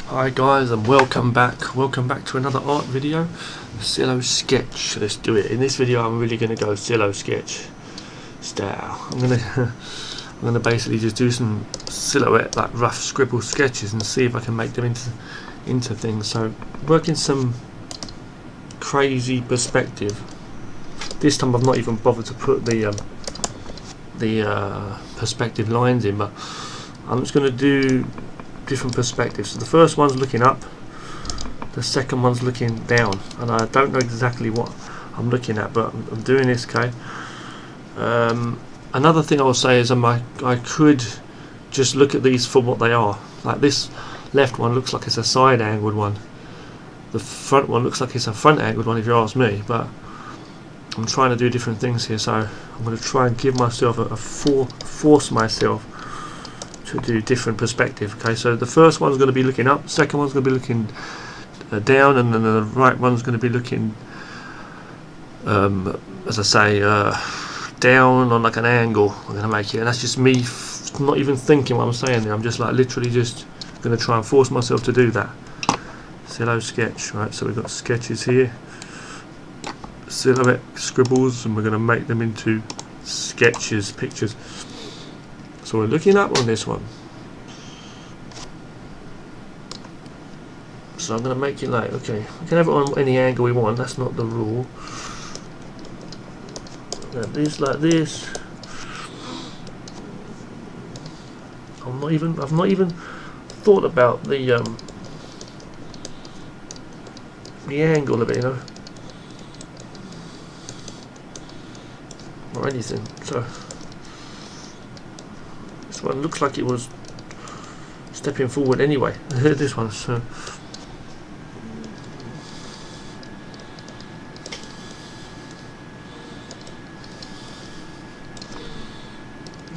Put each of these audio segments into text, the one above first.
Hi guys, and welcome back to another art video, Cello sketch. Let's do it. In this video I'm really going to go cello sketch style. I'm going to basically just do some silhouette, like rough scribble sketches, and see if I can make them into things. So working some crazy perspective. This time I've not even bothered to put the perspective lines in, but I'm just going to do different perspectives. So the first one's looking up, the second one's looking down, and I don't know exactly what I'm looking at, but I'm doing this. Okay. Another thing I will say is I could just look at these for what they are. Like this left one looks like it's a side angled one, the front one looks like it's a front angled one if you ask me, but I'm trying to do different things here, so I'm going to try and give myself force myself to do different perspective. Okay, so the first one's going to be looking up, second one's going to be looking down, and then the right one's going to be looking, as I say, down on like an angle. I'm going to make it, and that's just me not even thinking what I'm saying there. I'm just like literally just going to try and force myself to do that. Cello sketch, right? So we've got sketches here, silhouette scribbles, and we're going to make them into sketches, pictures. So we're looking up on this one. So I'm going to make it like, okay, we can have it on any angle we want, that's not the rule. This like this. I've not even thought about the angle of it, you know, or anything. So this one looks like it was stepping forward anyway. This one, so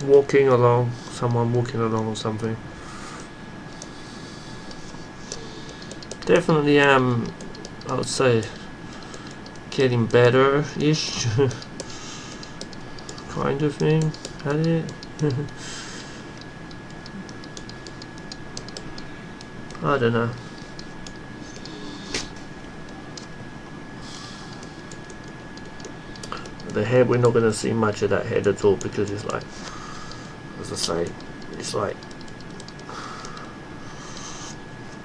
walking along, someone walking along or something. Definitely am, I would say, getting better-ish kind of thing at it. I don't know. The head, we're not going to see much of that head at all, because it's like, as I say, it's like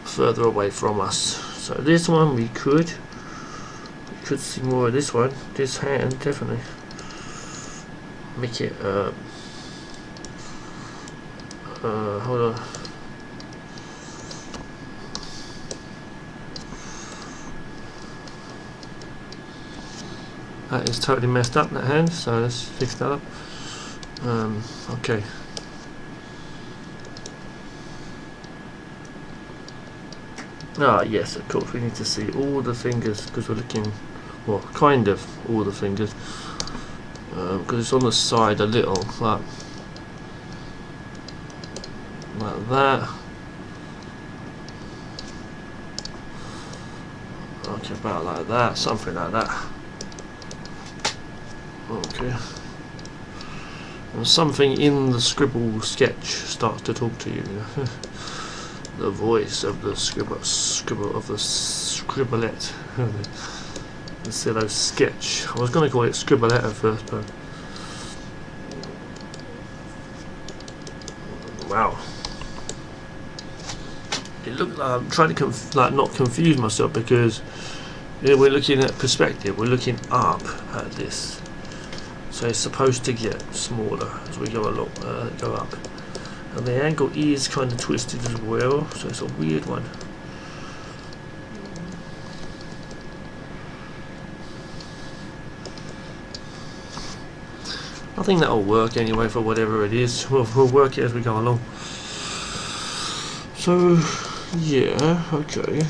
further away from us. So this one we could see more of this one. This hand definitely make it hold on. That is totally messed up, that hand, so let's fix that up. Okay. Ah, yes, of course, we need to see all the fingers, because we're looking, well, kind of all the fingers, because it's on the side a little, like that. Okay, about like that, something like that. Okay. And something in the scribble sketch starts to talk to you. The voice of the scribblette. The cello sketch. I was going to call it scribblette at first, but wow. It looked like I'm trying to not confuse myself, because we're looking at perspective. We're looking up at this. So it's supposed to get smaller as we go along, go up, and the angle is kind of twisted as well, so it's a weird one. I think that'll work anyway for whatever it is. We'll work it as we go along. So yeah, okay.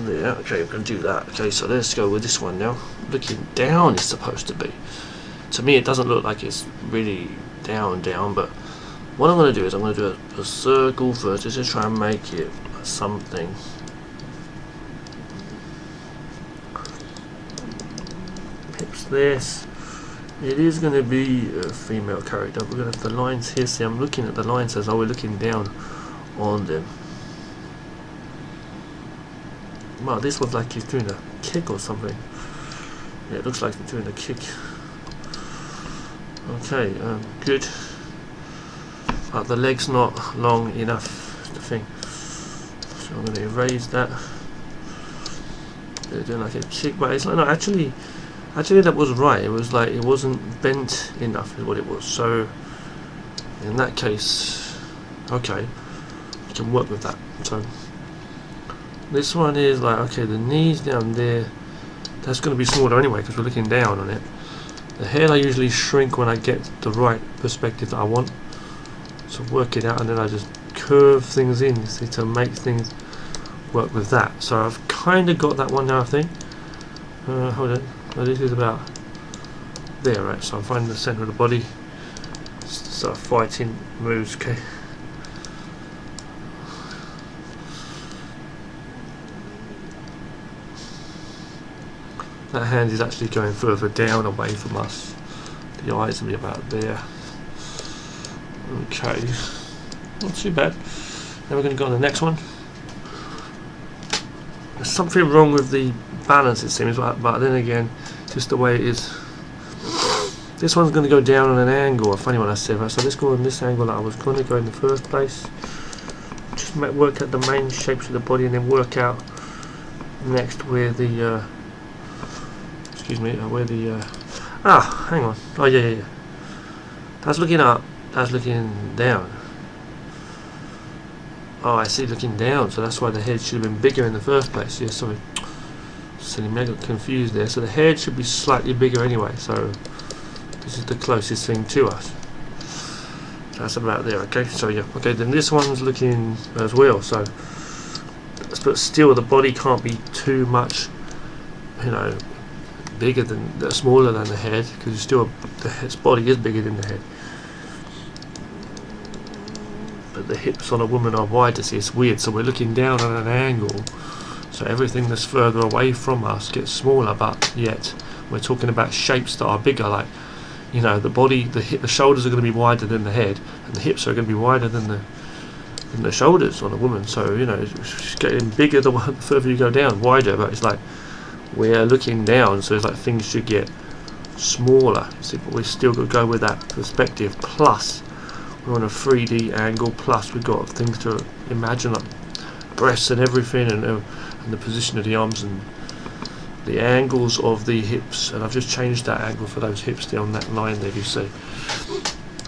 Yeah, okay, we can do that. Okay, so let's go with this one now. Looking down is supposed to be. To me, it doesn't look like it's really down, but what I'm going to do is I'm going to do a circle first, just to try and make it something. Pips this. It is going to be a female character. We're going to have the lines here. See, I'm looking at the lines as though we're looking down on them. Well, this one's like he's doing a kick or something. Yeah, it looks like he's doing a kick. Okay, good. But the leg's not long enough, the thing. So I'm going to erase that. They're doing like a kick, but it's like, no, actually that was right. It was like, it wasn't bent enough is what it was. So in that case, okay, we can work with that. So this one is like, okay, the knees down there, that's going to be smaller anyway because we're looking down on it. The head I usually shrink when I get the right perspective that I want. So work it out, and then I just curve things in, you see, to make things work with that. So I've kind of got that one now, I think. Hold on. Oh, this is about there, right? So I'm finding the center of the body. Start fighting moves, okay? That hand is actually going further down away from us. The eyes will be about there. Okay, not too bad. Then we're going to go on the next one. There's something wrong with the balance, it seems, but then again, just the way it is. This one's going to go down on an angle, a funny one I said, right? So let's go on this angle that I was going to go in the first place. Just work out the main shapes of the body and then work out next where the, where the, hang on, oh yeah. That's looking up, that's looking down. Oh, I see, looking down, so that's why the head should have been bigger in the first place. Yeah, sorry. Silly me, I got confused there. So the head should be slightly bigger anyway, so this is the closest thing to us. That's about there, okay? So yeah, okay, then this one's looking as well, so but still the body can't be too much, you know, bigger than, smaller than the head, because it's still, the head's body is bigger than the head. But the hips on a woman are wide, to see, it's weird, so we're looking down at an angle, so everything that's further away from us gets smaller, but yet we're talking about shapes that are bigger, like, you know, the body, the shoulders are going to be wider than the head, and the hips are going to be wider than the shoulders on a woman. So, you know, it's getting bigger the further you go down, wider, but it's like we're looking down, so it's like things should get smaller. See, but we still got to go with that perspective, plus we're on a 3D angle, plus we've got things to imagine, like breasts and everything, and the position of the arms and the angles of the hips, and I've just changed that angle for those hips there on that line there, you see.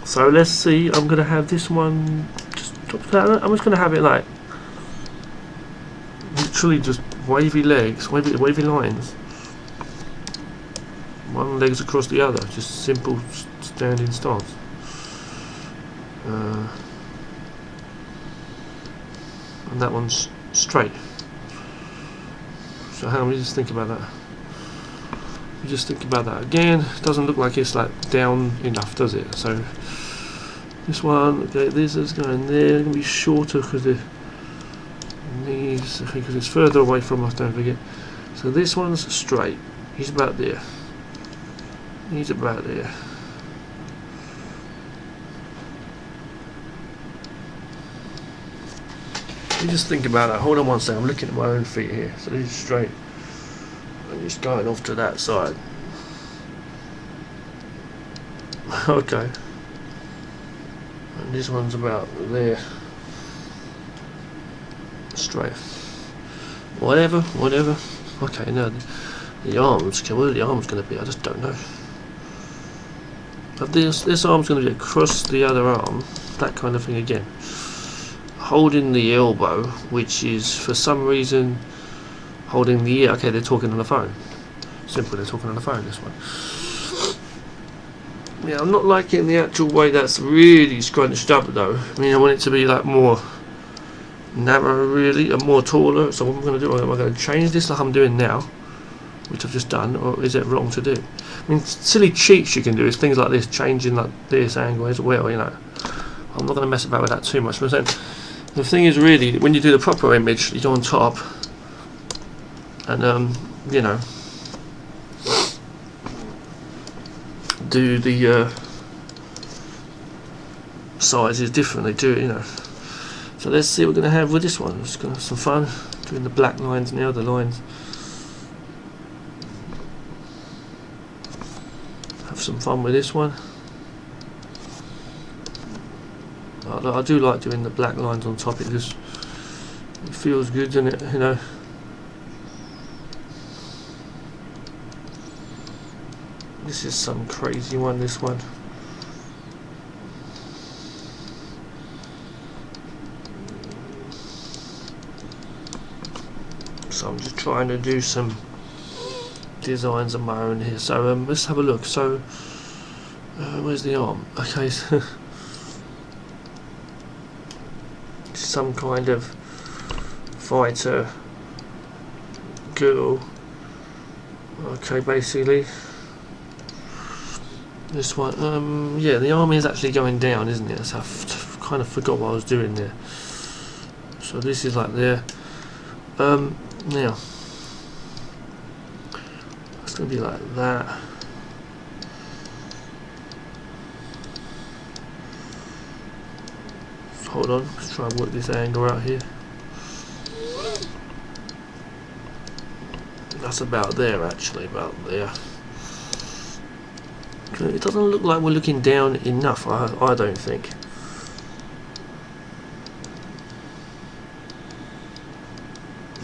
So let's see, I'm going to have this one, I'm just going to have it like literally just wavy legs, wavy lines, one leg's across the other, just simple standing stance. And that one's straight. So how do we just think about that? We just think about that again. It doesn't look like it's like down enough, does it? So this one, okay, this is going there. It's going to be shorter because the knees, because it's further away from us. Don't forget. So this one's straight. He's about there. He's about there. You just think about that. Hold on one second. I'm looking at my own feet here. So this is straight. I'm just going off to that side. Okay. And this one's about there. Straight. Whatever. Okay, now the arms. Okay, where are the arms going to be? I just don't know. But this arm's going to be across the other arm. That kind of thing again. Holding the elbow, which is for some reason holding the ear. Okay, they're talking on the phone. Simple, they're talking on the phone, this one. Yeah, I'm not liking the actual way that's really scrunched up though. I mean, I want it to be like more narrow really, and more taller. So what I'm going to do, am I going to change this like I'm doing now, which I've just done, or is it wrong to do? I mean, silly cheats you can do is things like this, changing like this angle as well, you know. I'm not going to mess about with that too much, but then the thing is really, when you do the proper image, you go on top and you know, do the sizes differently, do it, you know. So let's see what we're going to have with this one. It's going to have some fun doing the black lines now, the lines. Have some fun with this one. I do like doing the black lines on top. It feels good, doesn't it? You know. This is some crazy one. This one. So I'm just trying to do some designs of my own here. So let's have a look. So where's the arm? Okay, so some kind of fighter girl. Okay, basically this one. Yeah, the arm is actually going down, isn't it? So I've kind of forgot what I was doing there. So this is like there. Now it's going to be like that. Hold on, let's try and work this angle out here. That's about there, actually, about there. It doesn't look like we're looking down enough, I don't think.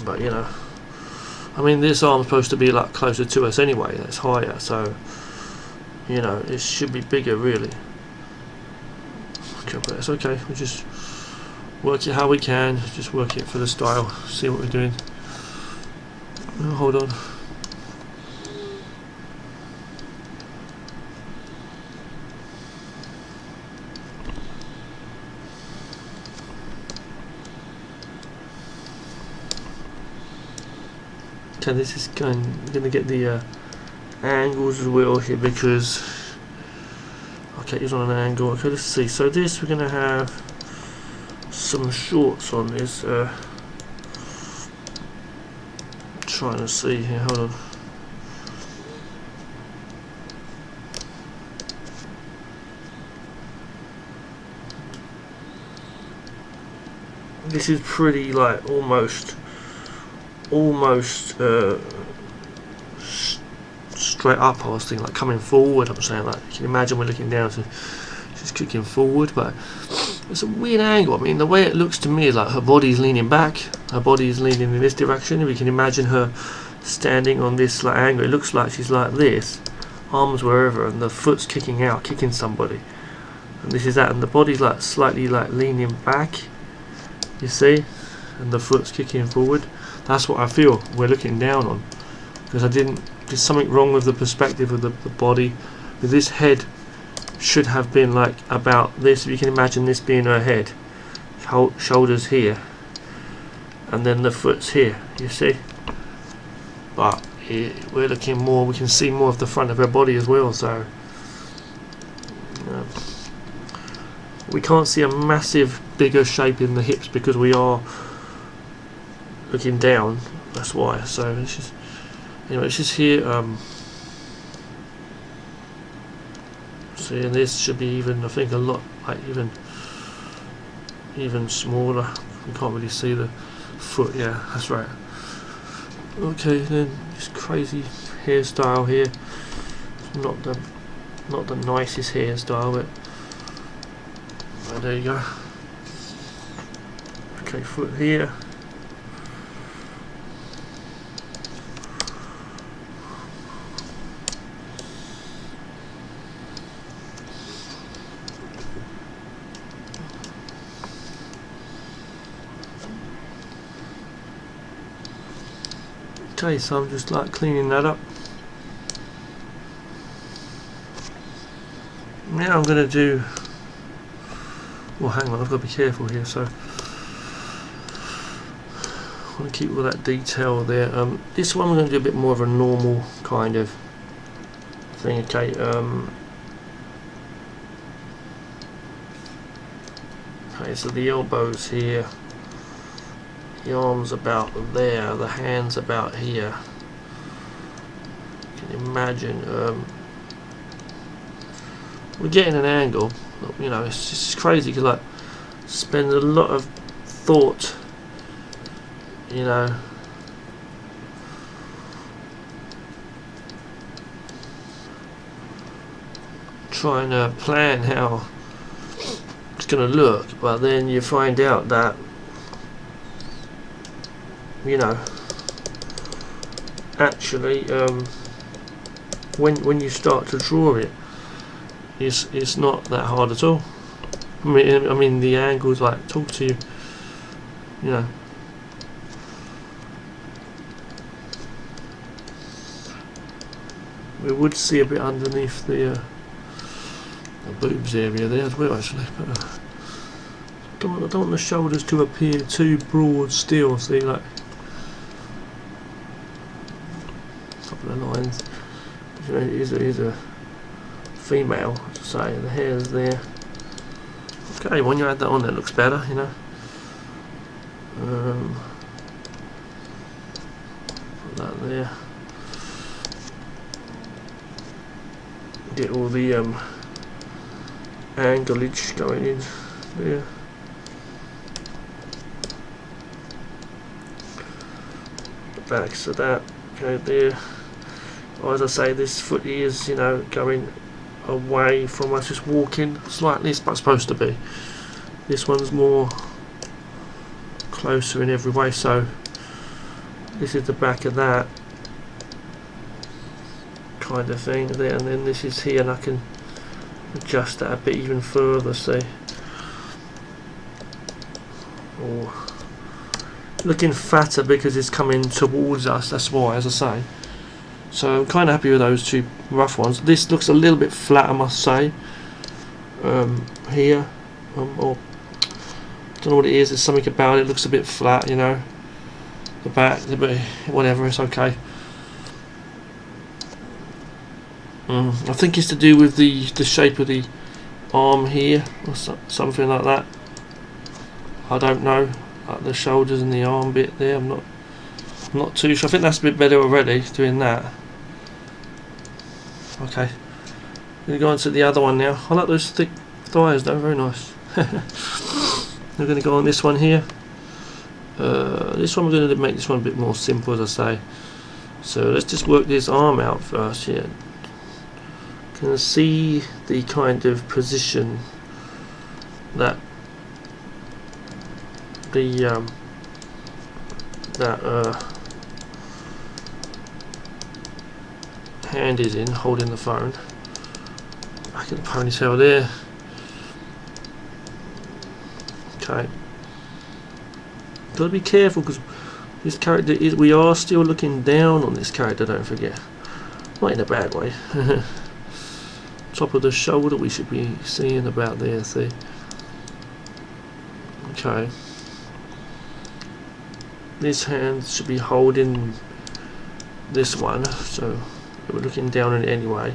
But you know, I mean, this arm's supposed to be like closer to us anyway. That's higher, so you know it should be bigger, really. Okay, but it's okay. We'll just work it how we can. Just work it for the style. See what we're doing. Oh, hold on. Okay, this is going to get the angles as well here, because okay, it's on an angle. Okay, let's see. So this, we're going to have some shorts on this. Trying to see here. Hold on. This is pretty like almost straight up. I was thinking like coming forward. I'm saying, like, you can imagine we're looking down, so she's kicking forward, but it's a weird angle. I mean, the way it looks to me is like her body's leaning back, her body is leaning in this direction. We can imagine her standing on this like angle. It looks like she's like this, arms wherever, and the foot's kicking out, kicking somebody, and this is that, and the body's like slightly like leaning back, you see, and the foot's kicking forward. That's what I feel we're looking down on, because there's something wrong with the perspective of the body. With this head should have been like about this. If you can imagine this being her head, shoulders here, and then the foot's here, you see. But we're looking more, we can see more of the front of her body as well, so we can't see a massive bigger shape in the hips because we are looking down, that's why. So it's just, anyway, it's just here. See, and this should be even, I think, a lot like even smaller. You can't really see the foot. Yeah, that's right. Okay, then this crazy hairstyle here. Not the nicest hairstyle, but oh, there you go. Okay, foot here. Okay, so I'm just like cleaning that up. Now I'm going to do, well, hang on, I've got to be careful here, so I want to keep all that detail there. This one we're going to do a bit more of a normal kind of thing. Okay, okay, so the elbows here, the arms about there, the hands about here. You can imagine we're getting an angle. You know, it's just crazy because like spend a lot of thought, you know, trying to plan how it's going to look, but then you find out that, you know, actually when you start to draw it, it's not that hard at all. I mean the angles like talk to you, you know. We would see a bit underneath the boobs area there as well, actually, but I don't want the shoulders to appear too broad still. See, like a couple of lines. You know, it is a female, to say, the hair's there. Okay, when you add that on, it looks better, you know. Put that there. Get all the anglage going in there. The backs of that go there. As I say, this foot is, you know, going away from us, just walking slightly. It's supposed to be. This one's more closer in every way, so this is the back of that kind of thing there, and then this is here, and I can adjust that a bit even further, see. Oh, looking fatter because it's coming towards us, that's why, as I say. So I'm kind of happy with those two rough ones. This looks a little bit flat, I must say. Here, or don't know what it is. There's something about it. Looks a bit flat, you know. The back, whatever. It's okay. I think it's to do with the shape of the arm here, or something like that. I don't know. Like the shoulders and the arm bit there. I'm not too sure. I think that's a bit better already doing that. Okay, I'm going to go on to the other one now. I like those thick thighs though, very nice. We're going to go on this one here. This one we're going to make this one a bit more simple, as I say. So let's just work this arm out first here. Can see the kind of position that the hand is in, holding the phone. Back of the ponytail there. Okay. Got to be careful because this character is. We are still looking down on this character. Don't forget. Not in a bad way. Top of the shoulder we should be seeing about there. See. Okay. This hand should be holding this one, so we're looking down on it anyway.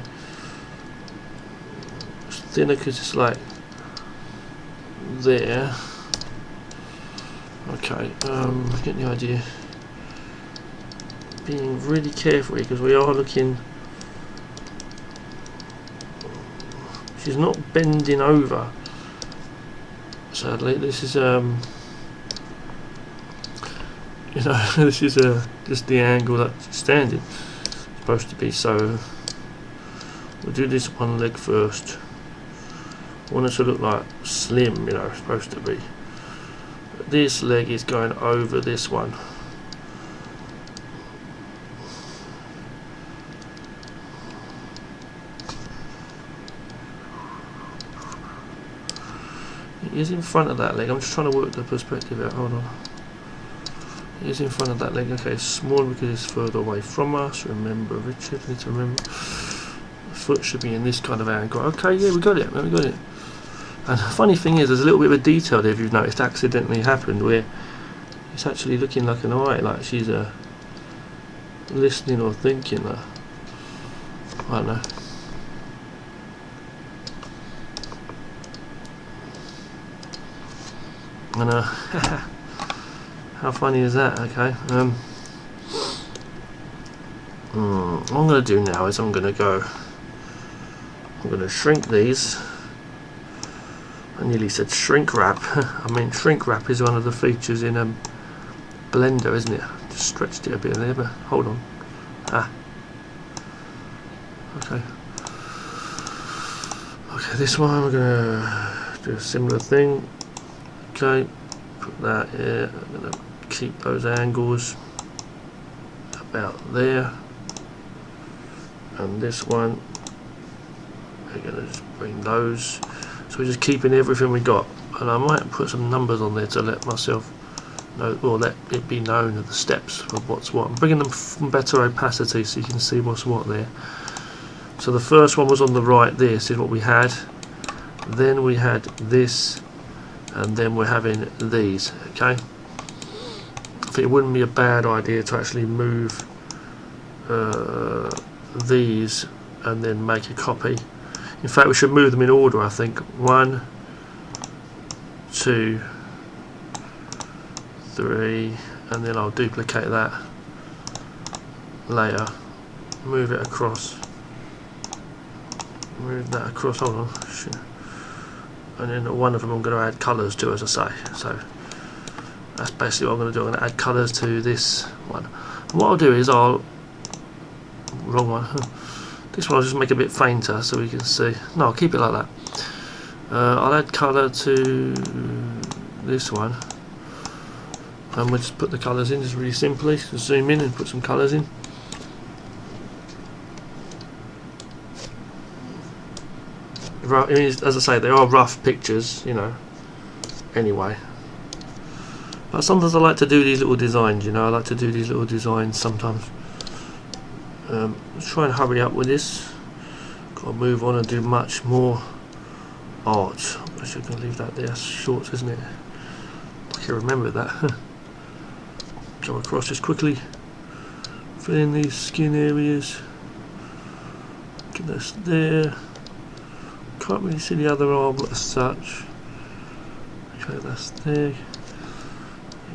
It's thinner because it's like there. Okay, getting the idea. Being really careful here because we are looking. She's not bending over. Sadly, this is you know, this is just the angle that's standing. It's supposed to be, so we'll do this one leg first. I want it to look like slim, you know, it's supposed to be. But this leg is going over this one. It is in front of that leg. I'm just trying to work the perspective out. Hold on. It is in front of that leg. Okay, it's small because it's further away from us. Remember, Richard, need to remember. The foot should be in this kind of angle. Okay, yeah, we got it. We got it. And the funny thing is, there's a little bit of a detail there, if you've noticed, accidentally happened, where it's actually looking like an eye, like she's listening or thinking. I don't know. And how funny is that? Okay. What I'm going to do now is I'm going to shrink these. I nearly said shrink wrap. I mean, shrink wrap is one of the features in Blender, isn't it? Just stretched it a bit there, but hold on. Okay. Okay, this one we're gonna do a similar thing. Okay, put that here. I'm gonna keep those angles about there, and this one we're gonna just bring those. So we're just keeping everything we got, and I might put some numbers on there to let myself know, or let it be known of the steps of what's what. I'm bringing them from better opacity so you can see what's what there. So the first one was on the right. This is what we had. Then we had this, and then we're having these. Okay. I think it wouldn't be a bad idea to actually move these and then make a copy. In fact, we should move them in order, I think. 1, 2, 3, and then I'll duplicate that layer, move it across, move that across, hold on, and then one of them I'm going to add colours to, as I say. So that's basically what I'm going to do. I'm going to add colours to this one. And what I'll do is wrong one. This one I'll just make a bit fainter so we can see. No, I'll keep it like that. I'll add colour to this one, and we'll just put the colours in just really simply. So zoom in and put some colours in. As I say, they are rough pictures, you know, anyway. But sometimes I like to do these little designs, you know, I like to do these little designs sometimes. Let's try and hurry up with this. Got to move on and do much more art. I should leave that there. Short, isn't it? I can remember that. Go across just quickly. Fill in these skin areas. Get this there. Can't really see the other arm as such. Okay, that's there.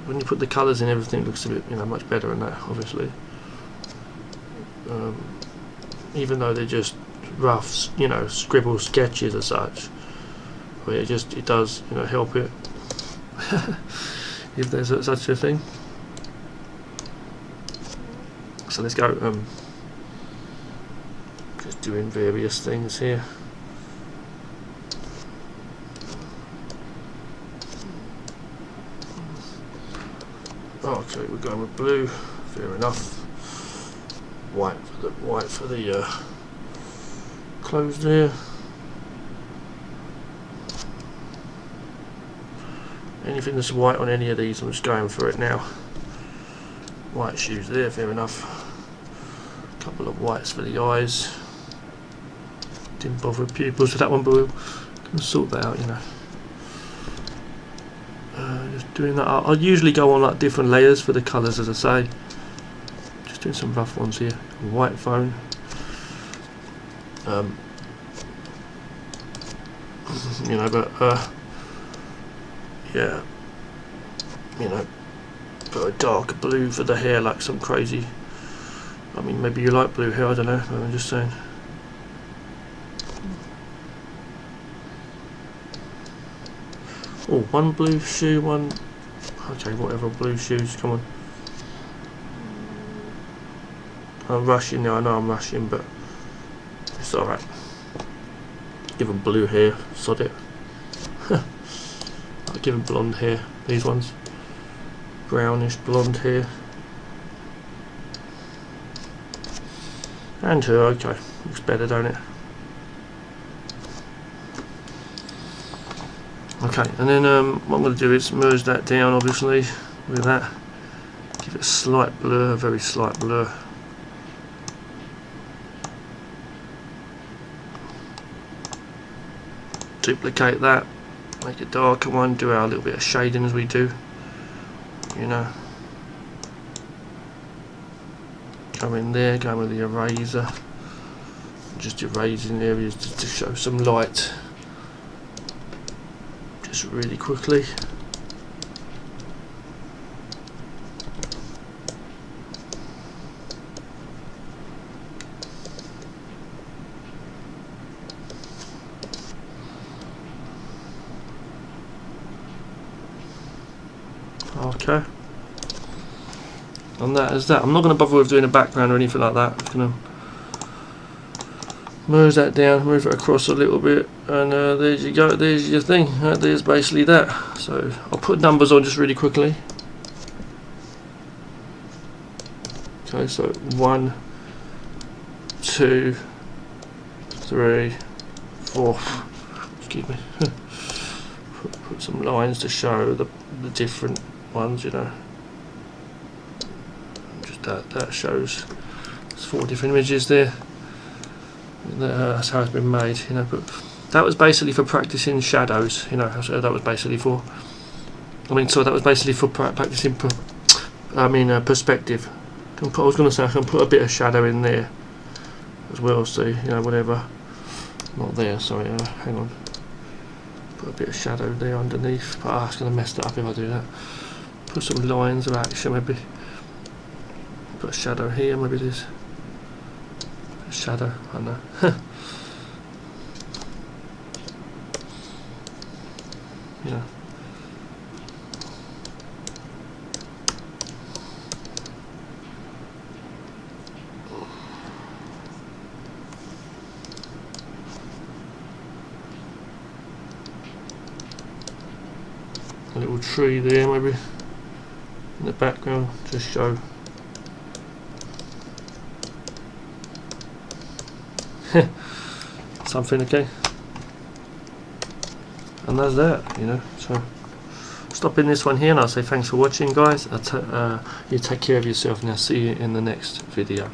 When you put the colours in, everything looks a bit, you know, much better than that, obviously. Even though they're just rough, you know, scribble sketches as such, but it does, you know, help it if there's such a thing. So let's go. Just doing various things here. Okay, we're going with blue. Fair enough. White for the clothes there. Anything that's white on any of these, I'm just going for it now. White shoes there, fair enough. A couple of whites for the eyes. Didn't bother with pupils for that one, but we'll sort that out, you know. Just doing that. I'll usually go on like different layers for the colours, as I say. Just doing some rough ones here. White phone. You know, but yeah, you know, put a dark blue for the hair, like some crazy. I mean, maybe you like blue hair. I don't know. I'm just saying. Oh, one blue shoe, one. Okay, whatever, blue shoes. Come on. I'm rushing now. I know I'm rushing, but it's alright. Give them blue hair. Sod it. I'll give them blonde hair. These ones. Brownish blonde hair. And her. Okay, looks better, don't it? Okay, and then what I'm going to do is merge that down, obviously, with that. Give it a slight blur, a very slight blur. Duplicate that, make a darker one, do our little bit of shading as we do, you know. Go in there, go with the eraser, just erasing areas just to show some light. Just really quickly. Okay. And that is that. I'm not going to bother with doing a background or anything like that. I'm just going to move that down, move it across a little bit, and there you go. There's your thing. There's basically that. So I'll put numbers on just really quickly. Okay, so 1, 2, 3, 4. Excuse me. Put some lines to show the different ones, you know. Just that shows there's 4 different images there. That's how it's been made, you know. But that was basically for practicing shadows, you know. So that was basically for. So that was basically for practicing. Perspective. I was going to say I can put a bit of shadow in there as well. So you know, whatever. Not there. Sorry. Hang on. Put a bit of shadow there underneath. But it's going to mess it up if I do that. Put some lines of action maybe. Put a shadow here. Maybe this. Shadow, I don't know. Yeah. A little tree there maybe in the background to show. Something, okay, and that's that, you know. So stopping this one here, and I'll say thanks for watching, guys. You take care of yourself, and I'll see you in the next video.